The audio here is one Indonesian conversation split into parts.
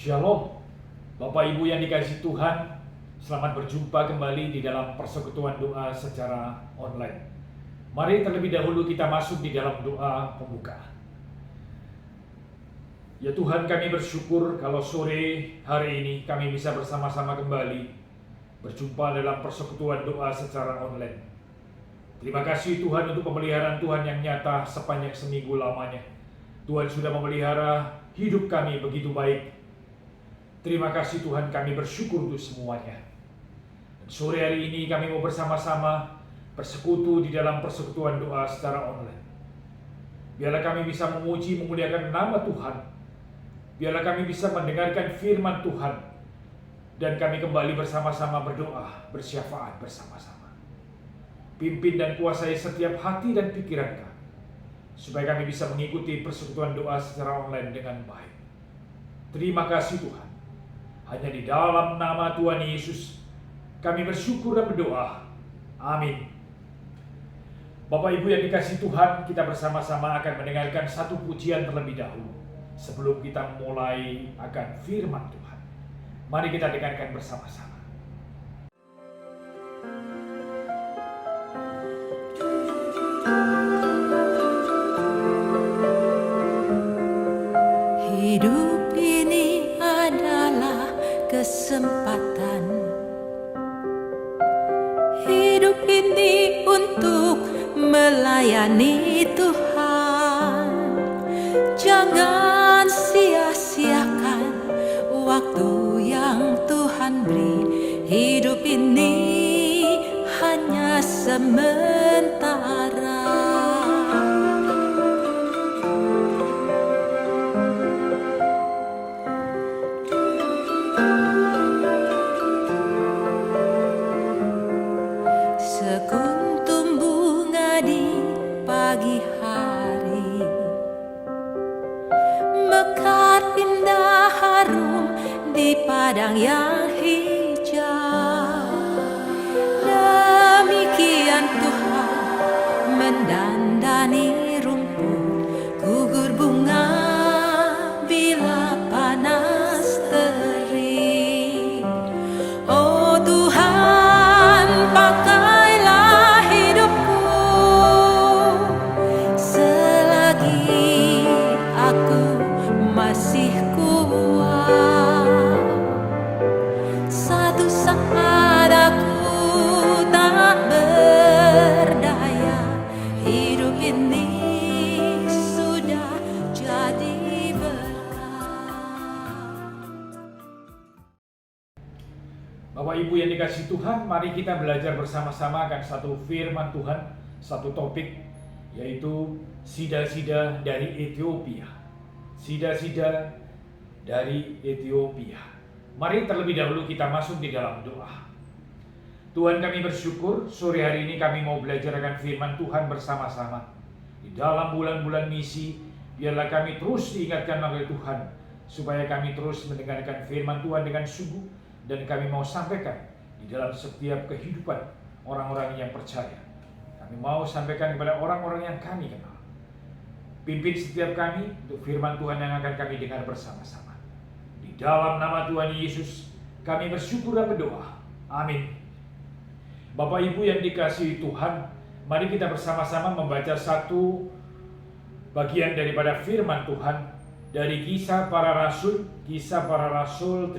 Shalom, Bapak Ibu yang dikasihi Tuhan, selamat berjumpa kembali di dalam persekutuan doa secara online. Mari terlebih dahulu kita masuk di dalam doa pembuka. Ya Tuhan, kami bersyukur kalau sore hari ini kami bisa bersama-sama kembali berjumpa dalam persekutuan doa secara online. Terima kasih Tuhan untuk pemeliharaan Tuhan yang nyata sepanjang seminggu lamanya. Tuhan sudah memelihara hidup kami begitu baik. Terima kasih Tuhan, kami bersyukur untuk semuanya. Dan sore hari ini kami mau bersama-sama bersekutu di dalam persekutuan doa secara online. Biarlah kami bisa memuji, memuliakan nama Tuhan. Biarlah kami bisa mendengarkan firman Tuhan. Dan kami kembali bersama-sama berdoa, bersyafaat bersama-sama. Pimpin dan kuasai setiap hati dan pikiran kami, supaya kami bisa mengikuti persekutuan doa secara online dengan baik. Terima kasih Tuhan. Hanya di dalam nama Tuhan Yesus kami bersyukur dan berdoa. Amin. Bapak Ibu yang dikasihi Tuhan, kita bersama-sama akan mendengarkan satu pujian terlebih dahulu sebelum kita mulai akan firman Tuhan. Mari kita dengarkan bersama-sama. Hidup ini adalah kesempatan. Hidup ini untuk melayani Tuhan. Jangan sia-siakan waktu yang Tuhan beri. Hidup ini hanya sementara. Sekuntum bunga di pagi hari, mekar indah harum di padang yang hijau. Demikian Tuhan mendandani rumput, gugur bunga bila panas terik. Oh Tuhan, pakailah hidupku selagi aku masih kuat. Satu saat aku tak berdaya, hidup ini sudah jadi berkat. Bapak Ibu yang dikasihi Tuhan, mari kita belajar bersama-sama akan satu firman Tuhan, satu topik, yaitu sida-sida dari Ethiopia. Sida-sida dari Ethiopia. Mari terlebih dahulu kita masuk di dalam doa. Tuhan, kami bersyukur sore hari ini kami mau belajar akan firman Tuhan bersama-sama. Di dalam bulan-bulan misi, biarlah kami terus diingatkan oleh Tuhan, supaya kami terus mendengarkan firman Tuhan dengan sungguh, dan kami mau sampaikan di dalam setiap kehidupan orang-orang yang percaya. Kami mau sampaikan kepada orang-orang yang kami kenal. Pimpin setiap kami untuk firman Tuhan yang akan kami dengar bersama-sama. Di dalam nama Tuhan Yesus kami bersyukur dan berdoa. Amin. Bapak Ibu yang dikasihi Tuhan, mari kita bersama-sama membaca satu bagian daripada firman Tuhan dari Kisah Para Rasul 8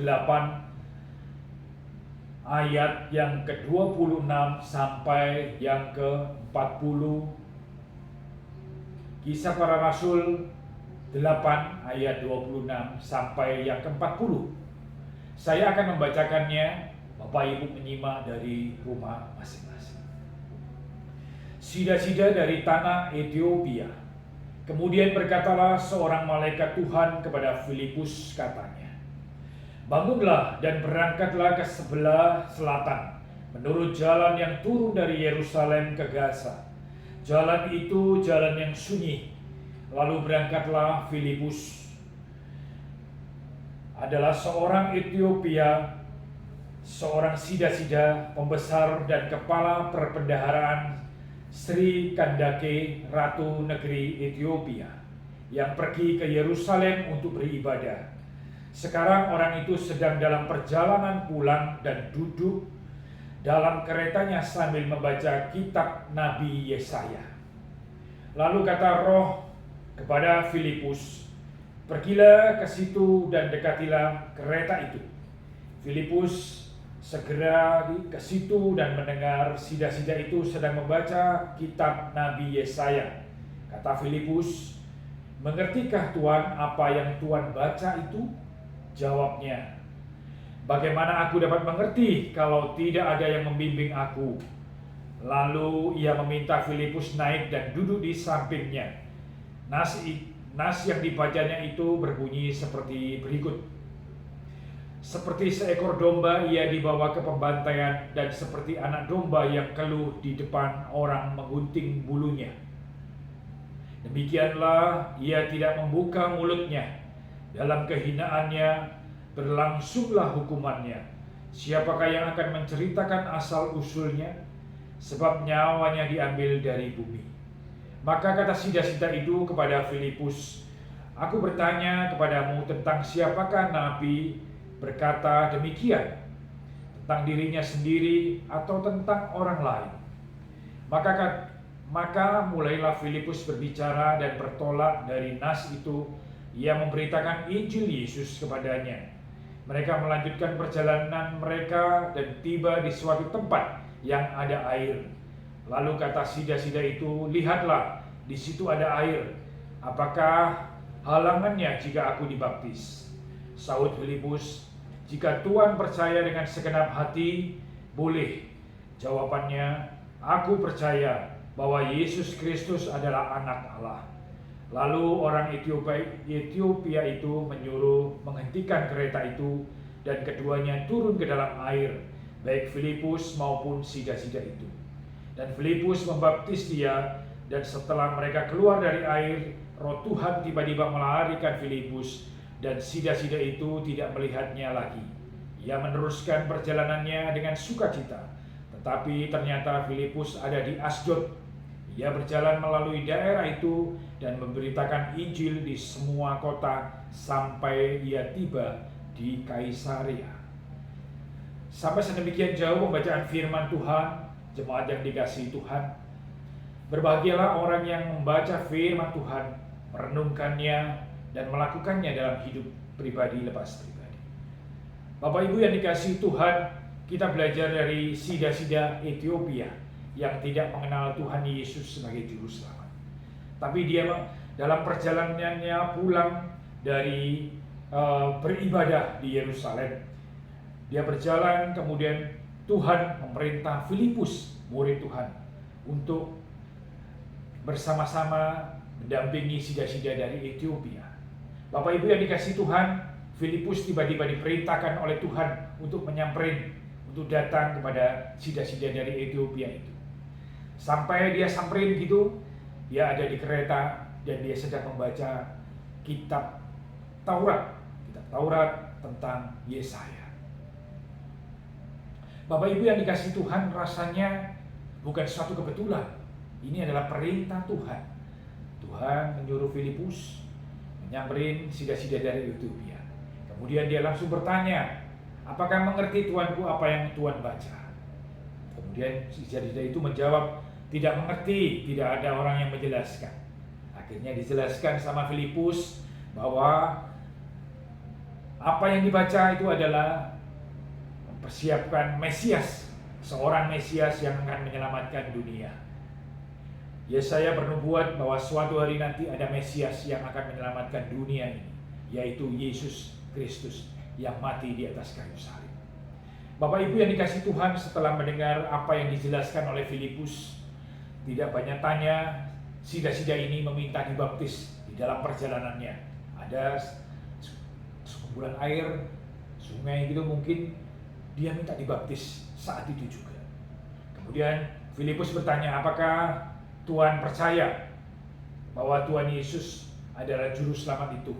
ayat yang ke-26 sampai yang ke-40. Kisah Para Rasul 8 ayat 26 sampai yang ke-40. Saya akan membacakannya, Bapak Ibu menyimak dari rumah masing-masing. Sida-sida dari tanah Ethiopia. Kemudian berkatalah seorang malaikat Tuhan kepada Filipus, katanya, bangunlah dan berangkatlah ke sebelah selatan, menurut jalan yang turun dari Yerusalem ke Gaza. Jalan itu jalan yang sunyi. Lalu berangkatlah Filipus. Adalah seorang Ethiopia, seorang sida-sida, pembesar dan kepala perbendaharaan Sri Kandake, Ratu Negeri Ethiopia, yang pergi ke Yerusalem untuk beribadah. Sekarang orang itu sedang dalam perjalanan pulang dan duduk dalam keretanya sambil membaca kitab Nabi Yesaya. Lalu kata Roh kepada Filipus, "Pergilah ke situ dan dekatilah kereta itu." Filipus segera ke situ dan mendengar sida-sida itu sedang membaca kitab Nabi Yesaya. Kata Filipus, "Mengertikah Tuan apa yang Tuan baca itu?" Jawabnya, "Bagaimana aku dapat mengerti kalau tidak ada yang membimbing aku?" Lalu ia meminta Filipus naik dan duduk di sampingnya. Nas yang dibacanya itu berbunyi seperti berikut. "Seperti seekor domba ia dibawa ke pembantaian, dan seperti anak domba yang keluh di depan orang menggunting bulunya. Demikianlah ia tidak membuka mulutnya. Dalam kehinaannya berlangsunglah hukumannya. Siapakah yang akan menceritakan asal-usulnya? Sebab nyawanya diambil dari bumi." Maka kata sida-sida itu kepada Filipus, "Aku bertanya kepadamu tentang siapakah Nabi berkata demikian, tentang dirinya sendiri atau tentang orang lain?" Maka mulailah Filipus berbicara dan bertolak dari nas itu. Ia memberitakan Injil Yesus kepadanya. Mereka melanjutkan perjalanan mereka dan tiba di suatu tempat yang ada air. Lalu kata sida-sida itu, "Lihatlah, di situ ada air. Apakah halangannya jika aku dibaptis?" Sahut Filipus, "Jika Tuhan percaya dengan segenap hati, boleh." Jawabannya, "Aku percaya bahwa Yesus Kristus adalah Anak Allah." Lalu orang Ethiopia itu menyuruh menghentikan kereta itu, dan keduanya turun ke dalam air, baik Filipus maupun sida-sida itu. Dan Filipus membaptis dia, dan setelah mereka keluar dari air, Roh Tuhan tiba-tiba melarikan Filipus, dan sida-sida itu tidak melihatnya lagi. Ia meneruskan perjalanannya dengan sukacita, tetapi ternyata Filipus ada di Asdod. Ia berjalan melalui daerah itu dan memberitakan Injil di semua kota sampai ia tiba di Kaisarea. Sampai sedemikian jauh pembacaan firman Tuhan. Jemaat yang dikasihi Tuhan, berbahagialah orang yang membaca firman Tuhan, merenungkannya dan melakukannya dalam hidup pribadi lepas pribadi. Bapak Ibu yang dikasihi Tuhan, kita belajar dari sida-sida Ethiopia yang tidak mengenal Tuhan Yesus sebagai juru selamat. Tapi dia dalam perjalanannya pulang dari beribadah di Yerusalem, dia berjalan, kemudian Tuhan memerintah Filipus, murid Tuhan, untuk bersama-sama mendampingi sida-sida dari Ethiopia. Bapak Ibu yang dikasihi Tuhan, Filipus tiba-tiba diperintahkan oleh Tuhan untuk menyamperin, untuk datang kepada sida-sida dari Ethiopia itu. Sampai dia samperin gitu, dia ada di kereta dan dia sedang membaca kitab Taurat tentang Yesaya. Bapak Ibu yang dikasihi Tuhan, rasanya bukan suatu kebetulan. Ini adalah perintah Tuhan. Tuhan menyuruh Filipus menyamperin sida-sida dari Ethiopia. Kemudian dia langsung bertanya, "Apakah mengerti Tuanku apa yang Tuan baca?" Kemudian sida-sida itu menjawab, "Tidak mengerti, tidak ada orang yang menjelaskan." Akhirnya dijelaskan sama Filipus bahwa apa yang dibaca itu adalah mempersiapkan Mesias, seorang Mesias yang akan menyelamatkan dunia. Yesaya bernubuat bahwa suatu hari nanti ada Mesias yang akan menyelamatkan dunia ini, yaitu Yesus Kristus yang mati di atas kayu salib. Bapak Ibu yang dikasihi Tuhan, setelah mendengar apa yang dijelaskan oleh Filipus, tidak banyak tanya, sida-sida ini meminta dibaptis di dalam perjalanannya. Ada sekumpulan air, sungai gitu mungkin, dia minta dibaptis saat itu juga. Kemudian Filipus bertanya, "Apakah Tuhan percaya bahwa Tuhan Yesus adalah juru selamat itu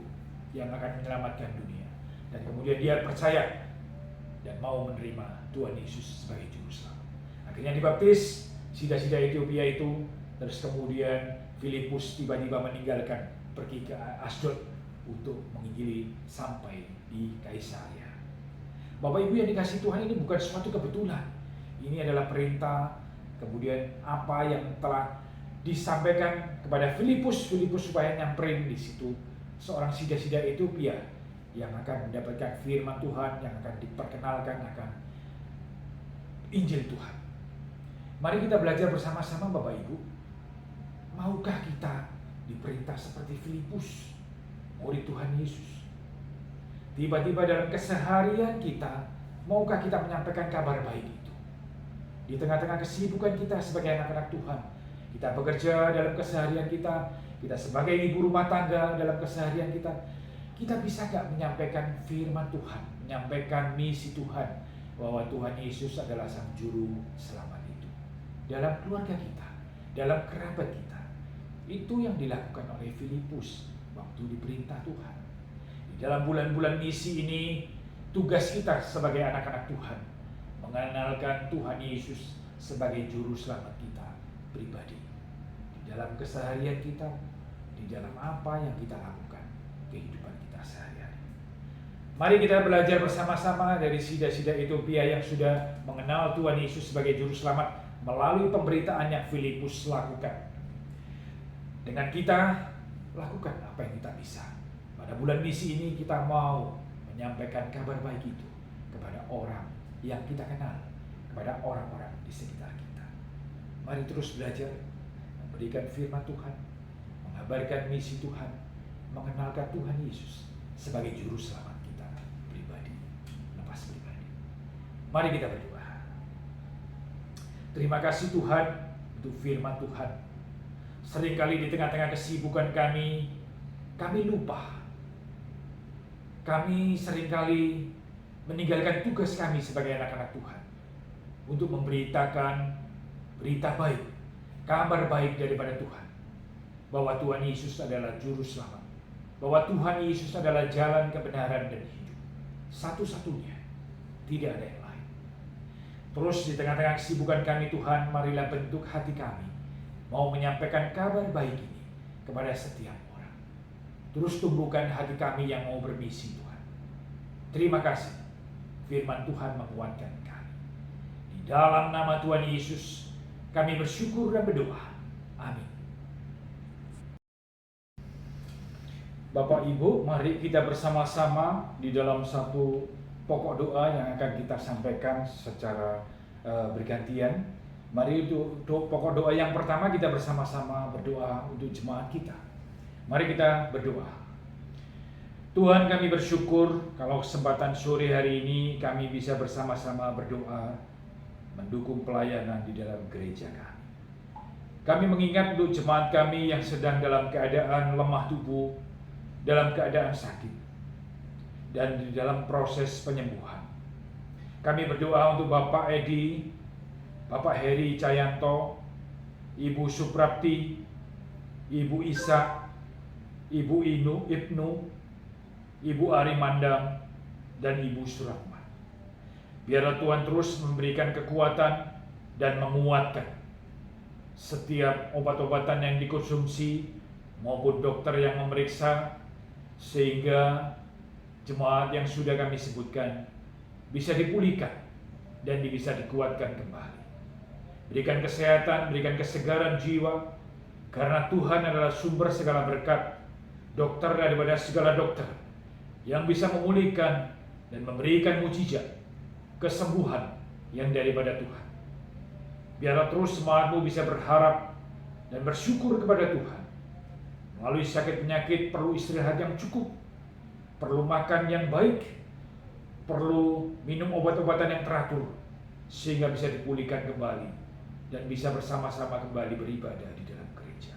yang akan menyelamatkan dunia?" Dan kemudian dia percaya dan mau menerima Tuhan Yesus sebagai juru selamat. Akhirnya dibaptis sida-sida Ethiopia itu. Terus kemudian Filipus tiba-tiba meninggalkan, pergi ke Asdod untuk menginjili sampai di Kaisaria. Bapak Ibu yang dikasihi Tuhan, ini bukan suatu kebetulan. Ini adalah perintah, kemudian apa yang telah disampaikan kepada Filipus supaya nyamperin di situ seorang sida-sida Etiopia yang akan mendapatkan firman Tuhan, yang akan diperkenalkan akan Injil Tuhan. Mari kita belajar bersama-sama Bapak Ibu. Maukah kita diperintah seperti Filipus, murid Tuhan Yesus? Tiba-tiba dalam keseharian kita, maukah kita menyampaikan kabar baik itu? Di tengah-tengah kesibukan kita sebagai anak-anak Tuhan, kita bekerja dalam keseharian kita sebagai ibu rumah tangga dalam keseharian kita bisa gak menyampaikan firman Tuhan, menyampaikan misi Tuhan, bahwa Tuhan Yesus adalah Sang Juru Selamat itu dalam keluarga kita, dalam kerabat kita. Itu yang dilakukan oleh Filipus waktu diperintah Tuhan. Di dalam bulan-bulan misi ini, tugas kita sebagai anak-anak Tuhan mengenalkan Tuhan Yesus sebagai Juru Selamat kita pribadi. Di dalam keseharian kita, di dalam apa yang kita lakukan, kehidupan kita sehari-hari. Mari kita belajar bersama-sama dari sida-sida Etiopia yang sudah mengenal Tuhan Yesus sebagai Juru Selamat melalui pemberitaan yang Filipus lakukan. Dengan kita lakukan apa yang kita bisa. Pada bulan misi ini kita mau menyampaikan kabar baik itu kepada orang yang kita kenal, kepada orang-orang di sekitar kita. Mari terus belajar memberikan firman Tuhan, mengabarkan misi Tuhan, mengenalkan Tuhan Yesus sebagai Juru Selamat kita pribadi, lepas pribadi. Mari kita berdoa. Terima kasih Tuhan untuk firman Tuhan. Seringkali di tengah-tengah kesibukan kami lupa. Kami seringkali meninggalkan tugas kami sebagai anak-anak Tuhan untuk memberitakan berita baik, kabar baik daripada Tuhan, bahwa Tuhan Yesus adalah Juru Selamat, bahwa Tuhan Yesus adalah jalan kebenaran dan hidup, satu-satunya, tidak ada yang lain. Terus di tengah-tengah kesibukan kami Tuhan, marilah bentuk hati kami mau menyampaikan kabar baik ini kepada setiap orang. Terus tumbuhkan hati kami yang mau bermisi Tuhan. Terima kasih, firman Tuhan menguatkan kami. Di dalam nama Tuhan Yesus kami bersyukur dan berdoa. Amin. Bapak Ibu, mari kita bersama-sama di dalam satu pokok doa yang akan kita sampaikan secara bergantian. Mari untuk pokok doa yang pertama kita bersama-sama berdoa untuk jemaat kita. Mari kita berdoa. Tuhan, kami bersyukur kalau kesempatan sore hari ini kami bisa bersama-sama berdoa mendukung pelayanan di dalam gereja kami. Kami mengingat untuk jemaat kami yang sedang dalam keadaan lemah tubuh, dalam keadaan sakit, dan di dalam proses penyembuhan. Kami berdoa untuk Bapak Edi, Bapak Heri Cayanto, Ibu Suprapti, Ibu Isa, Ibu Ibnu, Ibu Ari Mandang, dan Ibu Suratman. Biarlah Tuhan terus memberikan kekuatan dan menguatkan setiap obat-obatan yang dikonsumsi maupun dokter yang memeriksa, sehingga jemaat yang sudah kami sebutkan bisa dipulihkan dan bisa dikuatkan kembali. Berikan kesehatan, berikan kesegaran jiwa, karena Tuhan adalah sumber segala berkat, dokter daripada segala dokter, yang bisa memulihkan dan memberikan mujizat, kesembuhan yang daripada Tuhan. Biarlah terus semangatmu bisa berharap dan bersyukur kepada Tuhan. Melalui sakit penyakit perlu istirahat yang cukup, perlu makan yang baik, perlu minum obat-obatan yang teratur, sehingga bisa dipulihkan kembali dan bisa bersama-sama kembali beribadah di dalam gereja.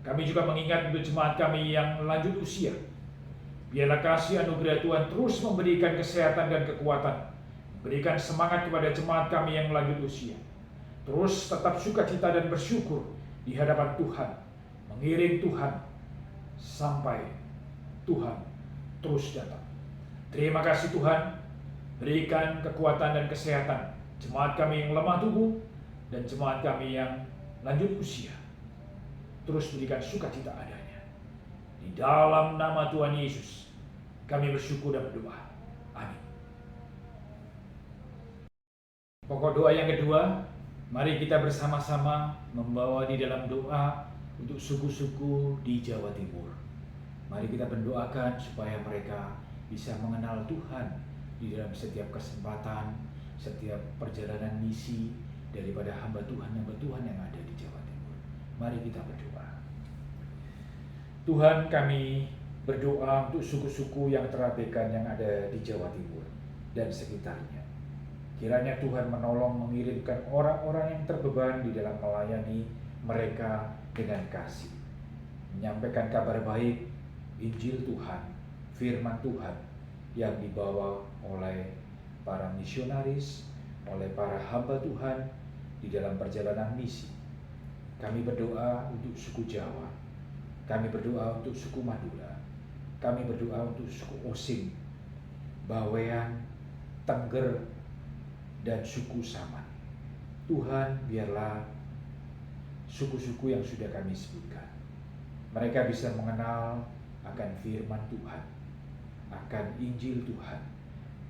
Kami juga mengingat untuk jemaat kami yang lanjut usia. Biarlah kasih anugerah Tuhan terus memberikan kesehatan dan kekuatan, berikan semangat kepada jemaat kami yang lanjut usia. Terus tetap sukacita dan bersyukur di hadapan Tuhan, mengiring Tuhan sampai Tuhan terus datang. Terima kasih Tuhan, berikan kekuatan dan kesehatan jemaat kami yang lemah tubuh dan jemaat kami yang lanjut usia. Terus berikan sukacita adanya. Di Di dalam nama Tuhan Yesus, kami bersyukur dan berdoa. Amin. Pokok doa yang kedua, mari kita bersama-sama membawa di dalam doa untuk suku-suku di Jawa Timur. Mari kita mendoakan supaya mereka bisa mengenal Tuhan di dalam setiap kesempatan, setiap perjalanan misi daripada hamba Tuhan yang ada di Jawa Timur. Mari kita berdoa. Tuhan, kami berdoa untuk suku-suku yang terabaikan yang ada di Jawa Timur dan sekitarnya. Kiranya Tuhan menolong mengirimkan orang-orang yang terbeban di dalam melayani mereka dengan kasih, menyampaikan kabar baik, Injil Tuhan, firman Tuhan yang dibawa oleh para misionaris, oleh para hamba Tuhan di dalam perjalanan misi. Kami berdoa untuk suku Jawa, kami berdoa untuk suku Madura, kami berdoa untuk suku Osing, Bawean, Tengger, dan suku Saman. Tuhan, biarlah suku-suku yang sudah kami sebutkan, mereka bisa mengenal akan firman Tuhan, akan Injil Tuhan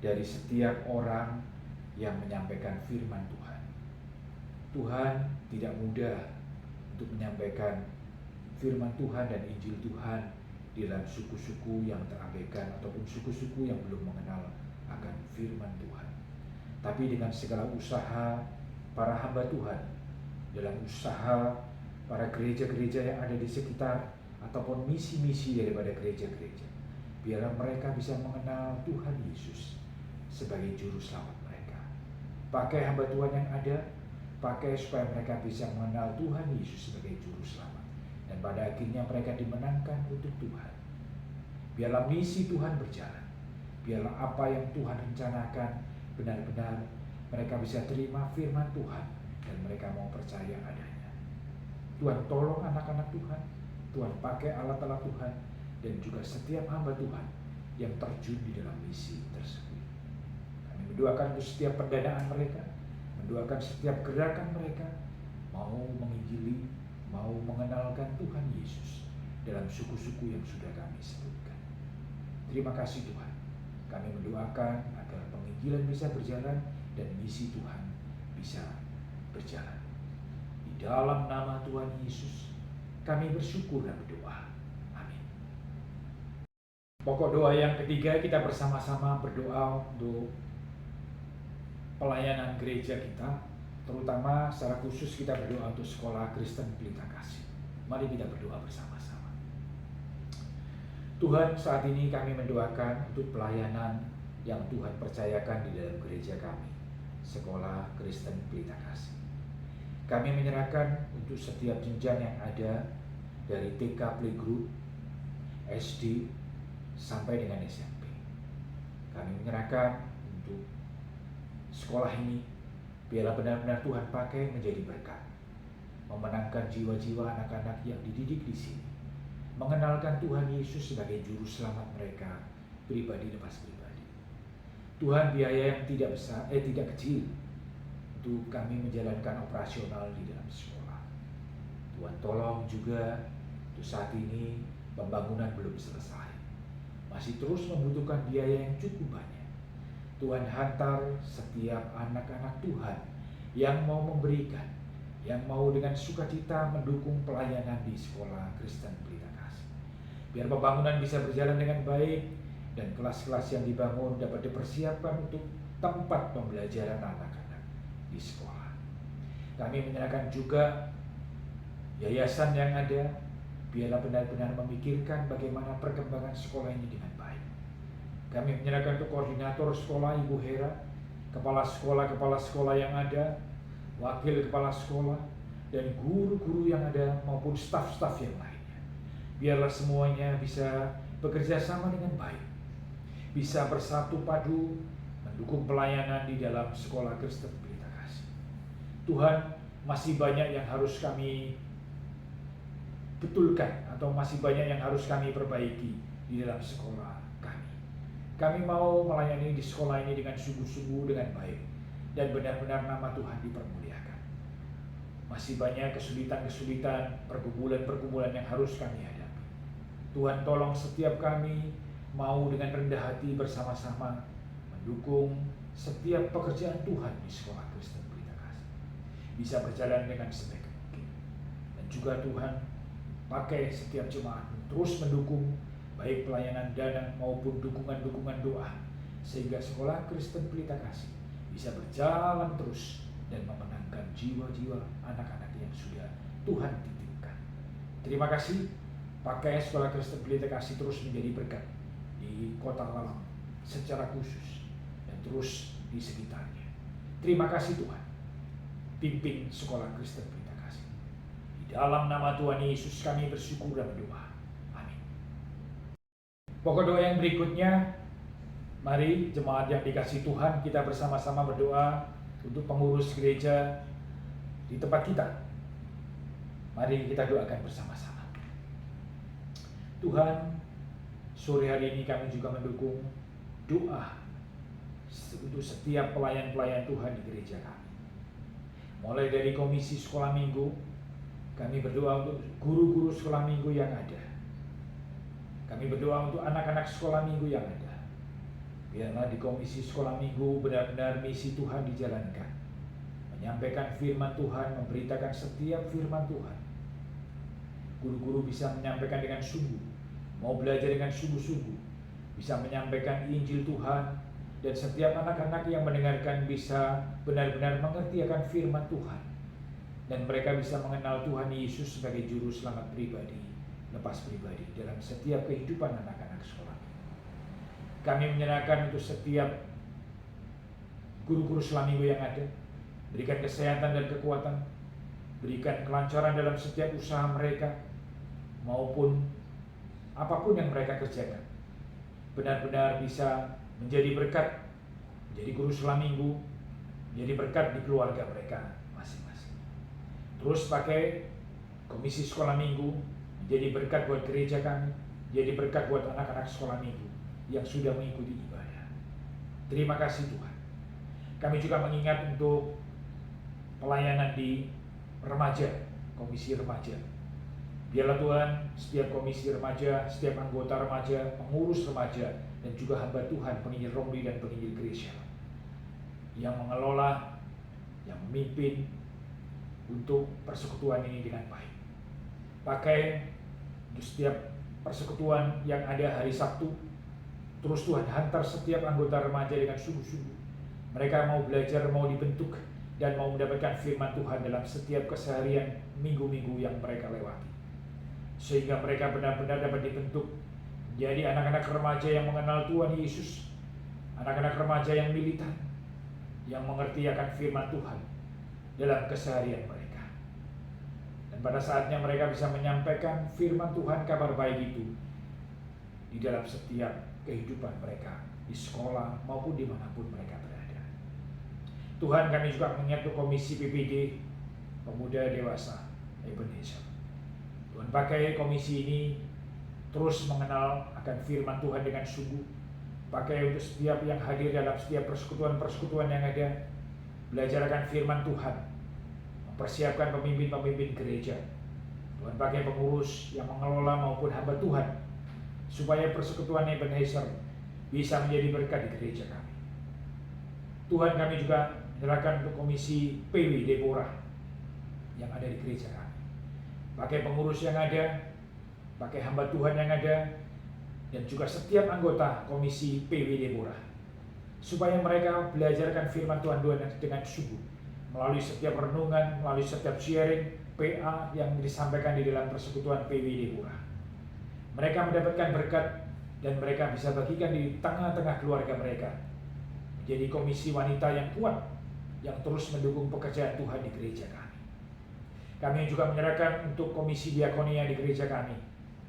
dari setiap orang yang menyampaikan firman Tuhan. Tuhan, tidak mudah untuk menyampaikan firman Tuhan dan Injil Tuhan di dalam suku-suku yang terabaikan ataupun suku-suku yang belum mengenal akan firman Tuhan. Tapi dengan segala usaha para hamba Tuhan, dalam usaha para gereja-gereja yang ada di sekitar ataupun misi-misi daripada gereja-gereja, biarlah mereka bisa mengenal Tuhan Yesus sebagai juru selamat mereka. Pakai hamba Tuhan yang ada, pakai supaya mereka bisa mengenal Tuhan Yesus sebagai juru selamat, dan pada akhirnya mereka dimenangkan untuk Tuhan. Biarlah misi Tuhan berjalan, biarlah apa yang Tuhan rencanakan benar-benar mereka bisa terima firman Tuhan dan mereka mau percaya adanya. Tuhan tolong anak-anak Tuhan, Tuhan pakai alat-alat Tuhan, dan juga setiap hamba Tuhan yang terjun di dalam misi tersebut. Kami mendoakan untuk setiap pendanaan mereka, mendoakan setiap gerakan mereka, mau menginjili, mau mengenalkan Tuhan Yesus dalam suku-suku yang sudah kami sebutkan. Terima kasih Tuhan. Kami mendoakan agar penginjilan bisa berjalan dan misi Tuhan bisa berjalan. Di dalam nama Tuhan Yesus, kami bersyukur dan berdoa. Amin. Pokok doa yang ketiga, kita bersama-sama berdoa untuk pelayanan gereja kita, terutama secara khusus kita berdoa untuk Sekolah Kristen Pelita Kasih. Mari kita berdoa bersama-sama. Tuhan, saat ini kami mendoakan untuk pelayanan yang Tuhan percayakan di dalam gereja kami, Sekolah Kristen Pelita Kasih. Kami menyerahkan untuk setiap jenjang yang ada dari TK Playgroup, SD, sampai dengan SMP. Kami menyerahkan untuk sekolah ini, biarlah benar-benar Tuhan pakai menjadi berkat, memenangkan jiwa-jiwa anak-anak yang dididik di sini, mengenalkan Tuhan Yesus sebagai juru selamat mereka pribadi lepas pribadi. Tuhan, biaya yang tidak besar, tidak kecil untuk kami menjalankan operasional di dalam sekolah. Tuhan tolong juga untuk saat ini pembangunan belum selesai, masih terus membutuhkan biaya yang cukup banyak. Tuhan, hantar setiap anak-anak Tuhan yang mau memberikan, yang mau dengan sukacita mendukung pelayanan di Sekolah Kristen Pelita Kasih. Biar pembangunan bisa berjalan dengan baik dan kelas-kelas yang dibangun dapat dipersiapkan untuk tempat pembelajaran anak-anak di sekolah. Kami menyerahkan juga yayasan yang ada, biarlah benar-benar memikirkan bagaimana perkembangan sekolah ini dengan baik. Kami menyerahkan untuk koordinator sekolah Ibu Hera, kepala sekolah yang ada, wakil kepala sekolah, dan guru-guru yang ada maupun staf-staf yang lainnya. Biarlah semuanya bisa bekerja sama dengan baik, bisa bersatu padu mendukung pelayanan di dalam Sekolah Kristen Pelita Kasih. Tuhan, masih banyak yang harus kami betulkan atau masih banyak yang harus kami perbaiki di dalam sekolah kami. Kami mau melayani di sekolah ini dengan sungguh-sungguh, dengan baik, dan benar-benar nama Tuhan dipermuliakan. Masih banyak kesulitan-kesulitan, pergumulan-pergumulan yang harus kami hadapi. Tuhan tolong setiap kami mau dengan rendah hati bersama-sama mendukung setiap pekerjaan Tuhan di Sekolah Kristen Pelita Kasih bisa berjalan dengan sebaik mungkin. Dan juga Tuhan pakai setiap jemaat terus mendukung baik pelayanan dana maupun dukungan-dukungan doa, sehingga Sekolah Kristen Pelita Kasih bisa berjalan terus dan memenangkan jiwa-jiwa anak-anak yang sudah Tuhan titipkan. Terima kasih, pakai Sekolah Kristen Pelita Kasih terus menjadi berkat di Kota Lalang secara khusus dan terus di sekitarnya. Terima kasih Tuhan, pimpin Sekolah Kristen Pelita Kasih. Di dalam nama Tuhan Yesus kami bersyukur dan berdoa. Amin. Pokok doa yang berikutnya, mari jemaat yang dikasihi Tuhan, kita bersama-sama berdoa untuk pengurus gereja di tempat kita. Mari kita doakan bersama-sama. Tuhan, sore hari ini kami juga mendukung doa untuk setiap pelayan-pelayan Tuhan di gereja kami. Mulai dari komisi sekolah minggu, kami berdoa untuk guru-guru sekolah minggu yang ada. Kami berdoa untuk anak-anak sekolah minggu yang ada. Biarlah di komisi sekolah minggu benar-benar misi Tuhan dijalankan. Menyampaikan firman Tuhan, memberitakan setiap firman Tuhan. Guru-guru bisa menyampaikan dengan sungguh, mau belajar dengan sungguh-sungguh, bisa menyampaikan Injil Tuhan, dan setiap anak-anak yang mendengarkan bisa benar-benar mengerti akan firman Tuhan, dan mereka bisa mengenal Tuhan Yesus sebagai juru selamat pribadi, lepas pribadi dalam setiap kehidupan anak-anak sekolah. Kami menyerahkan untuk setiap guru-guru sekolah minggu yang ada, berikan kesehatan dan kekuatan, berikan kelancaran dalam setiap usaha mereka, maupun apapun yang mereka kerjakan, benar-benar bisa menjadi berkat, menjadi guru sekolah minggu, menjadi berkat di keluarga mereka masing-masing. Terus pakai komisi sekolah minggu, menjadi berkat buat gereja kami, menjadi berkat buat anak-anak sekolah minggu yang sudah mengikuti ibadah. Terima kasih Tuhan. Kami juga mengingat untuk pelayanan di remaja, komisi remaja. Biarlah Tuhan, setiap komisi remaja, setiap anggota remaja, pengurus remaja, dan juga hamba Tuhan, penginjil Romli dan penginjil Gracia yang mengelola, yang memimpin untuk persekutuan ini dengan baik. Pakai untuk setiap persekutuan yang ada hari Sabtu, terus Tuhan hantar setiap anggota remaja dengan sungguh-sungguh. Mereka mau belajar, mau dibentuk, dan mau mendapatkan firman Tuhan dalam setiap keseharian minggu-minggu yang mereka lewati. Sehingga mereka benar-benar dapat dibentuk menjadi anak-anak remaja yang mengenal Tuhan Yesus, anak-anak remaja yang militan, yang mengerti akan firman Tuhan dalam keseharian mereka. Dan pada saatnya mereka bisa menyampaikan firman Tuhan, kabar baik itu di dalam setiap kehidupan mereka, di sekolah maupun dimanapun mereka berada. Tuhan, kami juga mengingat komisi PPD, pemuda dewasa Ebenezer. Tuhan, pakai komisi ini terus mengenal akan firman Tuhan dengan sungguh. Pakai untuk setiap yang hadir dalam setiap persekutuan-persekutuan yang ada, belajar akan firman Tuhan, mempersiapkan pemimpin-pemimpin gereja. Tuhan, pakai pengurus yang mengelola maupun hamba Tuhan, supaya persekutuan Ebenezer bisa menjadi berkat di gereja kami. Tuhan, kami juga menyerahkan untuk komisi PW Deborah yang ada di gereja kami. Pakai pengurus yang ada, pakai hamba Tuhan yang ada, dan juga setiap anggota komisi PW Deborah, supaya mereka belajarkan firman Tuhan dengan sungguh, melalui setiap renungan, melalui setiap sharing, PA yang disampaikan di dalam persekutuan PW Deborah. Mereka mendapatkan berkat dan mereka bisa bagikan di tengah-tengah keluarga mereka, menjadi komisi wanita yang kuat, yang terus mendukung pekerjaan Tuhan di gereja kami. Kami juga menyerahkan untuk komisi diakonia di gereja kami,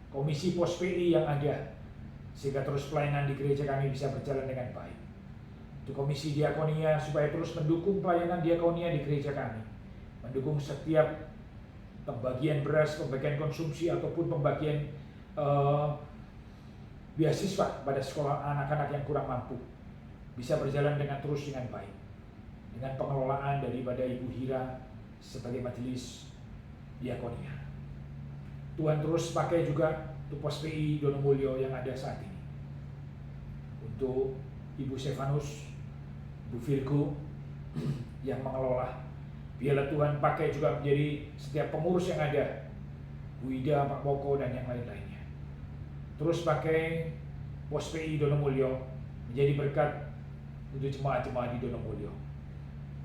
komisi pos PI yang ada, sehingga terus pelayanan di gereja kami bisa berjalan dengan baik. Untuk komisi diakonia supaya terus mendukung pelayanan diakonia di gereja kami, mendukung setiap pembagian beras, pembagian konsumsi, ataupun pembagian beasiswa pada sekolah anak-anak yang kurang mampu, bisa berjalan dengan terus dengan baik, dengan pengelolaan daripada Ibu Hira sebagai majelis diakonia. Tuhan, terus pakai juga untuk Pos PI Donomulyo yang ada saat ini. Untuk Ibu Stefanus, Ibu Virgo yang mengelola. Biarlah Tuhan pakai juga menjadi setiap pengurus yang ada, Bu Ida, Pak Poko, dan yang lain-lainnya. Terus pakai Pos PI Donomulyo menjadi berkat untuk jemaat-jemaat di Donomulyo.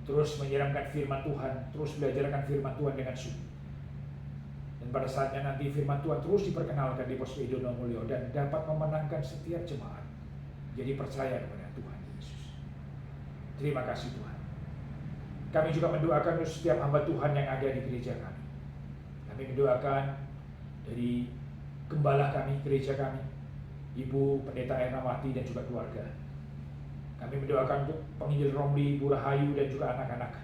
Terus menyiramkan firman Tuhan, terus belajarkan firman Tuhan dengan sungguh. Dan pada saatnya nanti firman Tuhan terus diperkenalkan di Pos PI Donomulyo dan dapat memenangkan setiap jemaat jadi percaya kepada Tuhan Yesus. Terima kasih Tuhan. Kami juga mendoakan untuk setiap hamba Tuhan yang ada di gereja kami. Kami mendoakan dari gembala kami, gereja kami, Ibu Pendeta Ernawati dan juga keluarga. Kami mendoakan untuk penginjil Romli, Bu Rahayu dan juga anak-anak.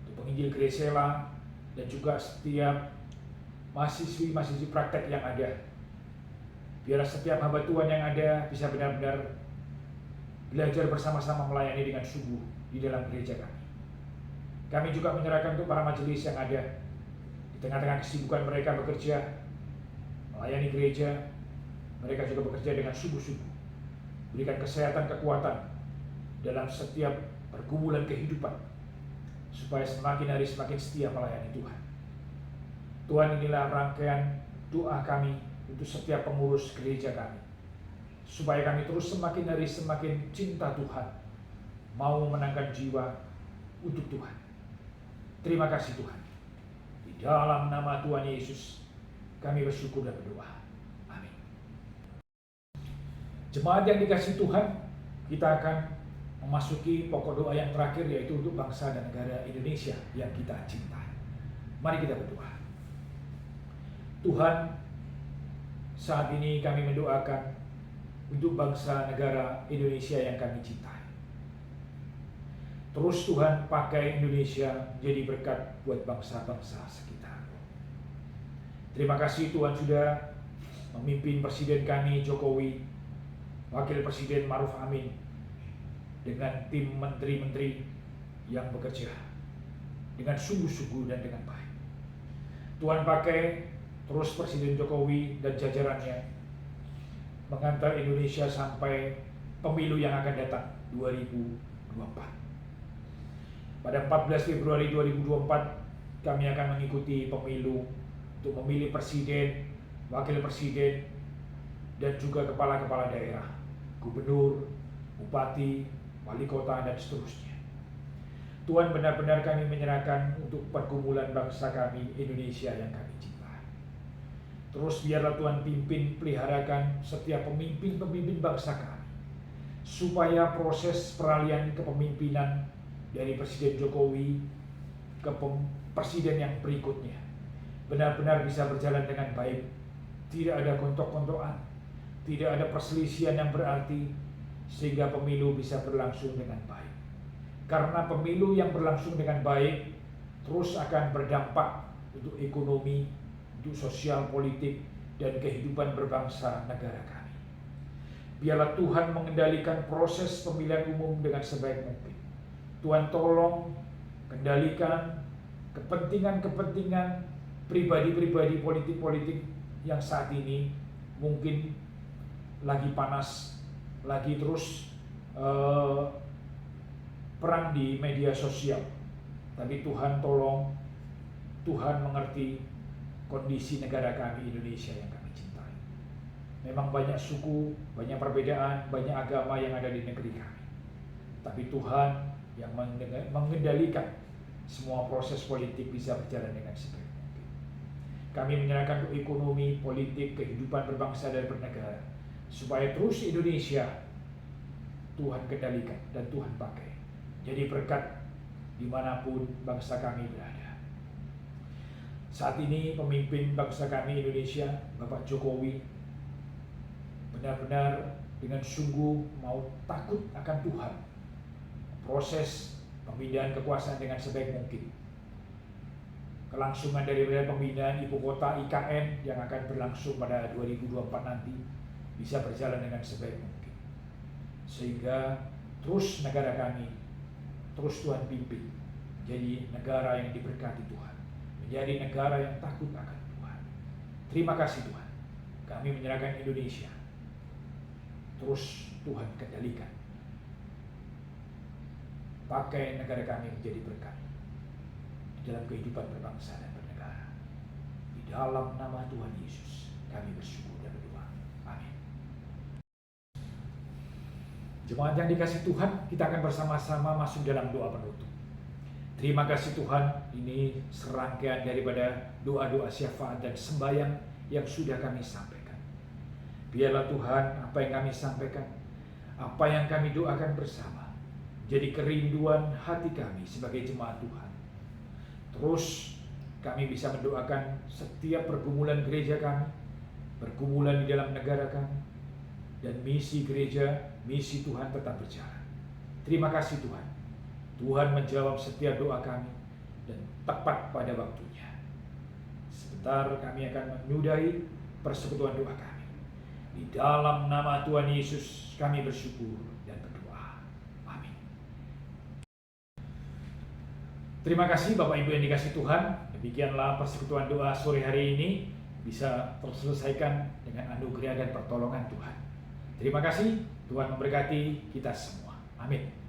Untuk penginjil Gresela dan juga setiap mahasiswi praktek yang ada. Biarlah setiap hamba Tuhan yang ada bisa benar-benar belajar bersama-sama melayani dengan sungguh di dalam gereja kami. Kami juga menyerahkan untuk para majelis yang ada di tengah-tengah kesibukan mereka bekerja, melayani gereja. Mereka juga bekerja dengan sungguh-sungguh. Berikan kesehatan, kekuatan dalam setiap pergumulan kehidupan, supaya semakin hari semakin setia melayani Tuhan. Tuhan, inilah rangkaian doa kami untuk setiap pengurus gereja kami, supaya kami terus semakin hari semakin cinta Tuhan, mau memenangkan jiwa untuk Tuhan. Terima kasih Tuhan. Di dalam nama Tuhan Yesus kami bersyukur dan berdoa. Amin. Jemaat yang dikasihi Tuhan, kita akan memasuki pokok doa yang terakhir, yaitu untuk bangsa dan negara Indonesia yang kita cintai. Mari kita berdoa. Tuhan, saat ini kami mendoakan untuk bangsa negara Indonesia yang kami cintai. Terus Tuhan pakai Indonesia menjadi berkat buat bangsa-bangsa sekitar. Terima kasih Tuhan sudah memimpin Presiden kami Jokowi, Wakil Presiden Maruf Amin, dengan tim menteri-menteri yang bekerja dengan sungguh-sungguh dan dengan baik. Tuhan pakai terus Presiden Jokowi dan jajarannya mengantar Indonesia sampai pemilu yang akan datang 2024. Pada 14 Februari 2024 kami akan mengikuti pemilu untuk memilih presiden, wakil presiden, dan juga kepala-kepala daerah, gubernur, bupati, wali kota, dan seterusnya. Tuhan, benar-benar kami menyerahkan untuk pergumulan bangsa kami, Indonesia yang kami cintai. Terus biarlah Tuhan pimpin, peliharakan setiap pemimpin-pemimpin bangsa kami, supaya proses peralihan kepemimpinan dari Presiden Jokowi ke presiden yang berikutnya benar-benar bisa berjalan dengan baik. Tidak ada gontok-gontokan, tidak ada perselisihan yang berarti, sehingga pemilu bisa berlangsung dengan baik. Karena pemilu yang berlangsung dengan baik terus akan berdampak untuk ekonomi, untuk sosial politik, dan kehidupan berbangsa negara kami. Biarlah Tuhan mengendalikan proses pemilihan umum dengan sebaik mungkin. Tuhan tolong kendalikan kepentingan-kepentingan pribadi-pribadi, politik-politik yang saat ini mungkin lagi panas, lagi terus perang di media sosial. Tapi Tuhan tolong, Tuhan mengerti kondisi negara kami Indonesia yang kami cintai. Memang banyak suku, banyak perbedaan, banyak agama yang ada di negeri kami. Tapi Tuhan yang mengendalikan semua proses politik bisa berjalan dengan sebaik mungkin. Kami menyerahkan untuk ekonomi, politik, kehidupan berbangsa dan bernegara, supaya terus Indonesia Tuhan kendalikan dan Tuhan pakai jadi berkat dimanapun bangsa kami berada. Saat ini pemimpin bangsa kami Indonesia, Bapak Jokowi, benar-benar dengan sungguh mau takut akan Tuhan. Proses pemindahan kekuasaan dengan sebaik mungkin. Kelangsungan dari pemindahan ibu kota IKN yang akan berlangsung pada 2024 nanti bisa berjalan dengan sebaik mungkin. Sehingga terus negara kami, terus Tuhan pimpin menjadi negara yang diberkati Tuhan, menjadi negara yang takut akan Tuhan. Terima kasih Tuhan. Kami menyerahkan Indonesia. Terus Tuhan kendalikan. Pakai negara kami menjadi berkat di dalam kehidupan berbangsa dan bernegara. Di dalam nama Tuhan Yesus kami bersyukur dan berdoa. Amin. Jemaat yang dikasihi Tuhan, kita akan bersama-sama masuk dalam doa penutup. Terima kasih Tuhan, ini serangkaian daripada doa-doa syafaat dan sembahyang yang sudah kami sampaikan. Biarlah Tuhan apa yang kami sampaikan, apa yang kami doakan bersama, jadi kerinduan hati kami sebagai jemaat Tuhan. Terus kami bisa mendoakan setiap pergumulan gereja kami, pergumulan di dalam negara kami, dan misi gereja, misi Tuhan tetap berjalan. Terima kasih Tuhan. Tuhan menjawab setiap doa kami dan tepat pada waktunya. Sebentar kami akan menyudahi persekutuan doa kami. Di dalam nama Tuhan Yesus kami bersyukur dan berdoa. Amin. Terima kasih Bapak Ibu yang dikasihi Tuhan. Demikianlah persekutuan doa sore hari ini bisa terselesaikan dengan anugerah dan pertolongan Tuhan. Terima kasih, Tuhan memberkati kita semua. Amin.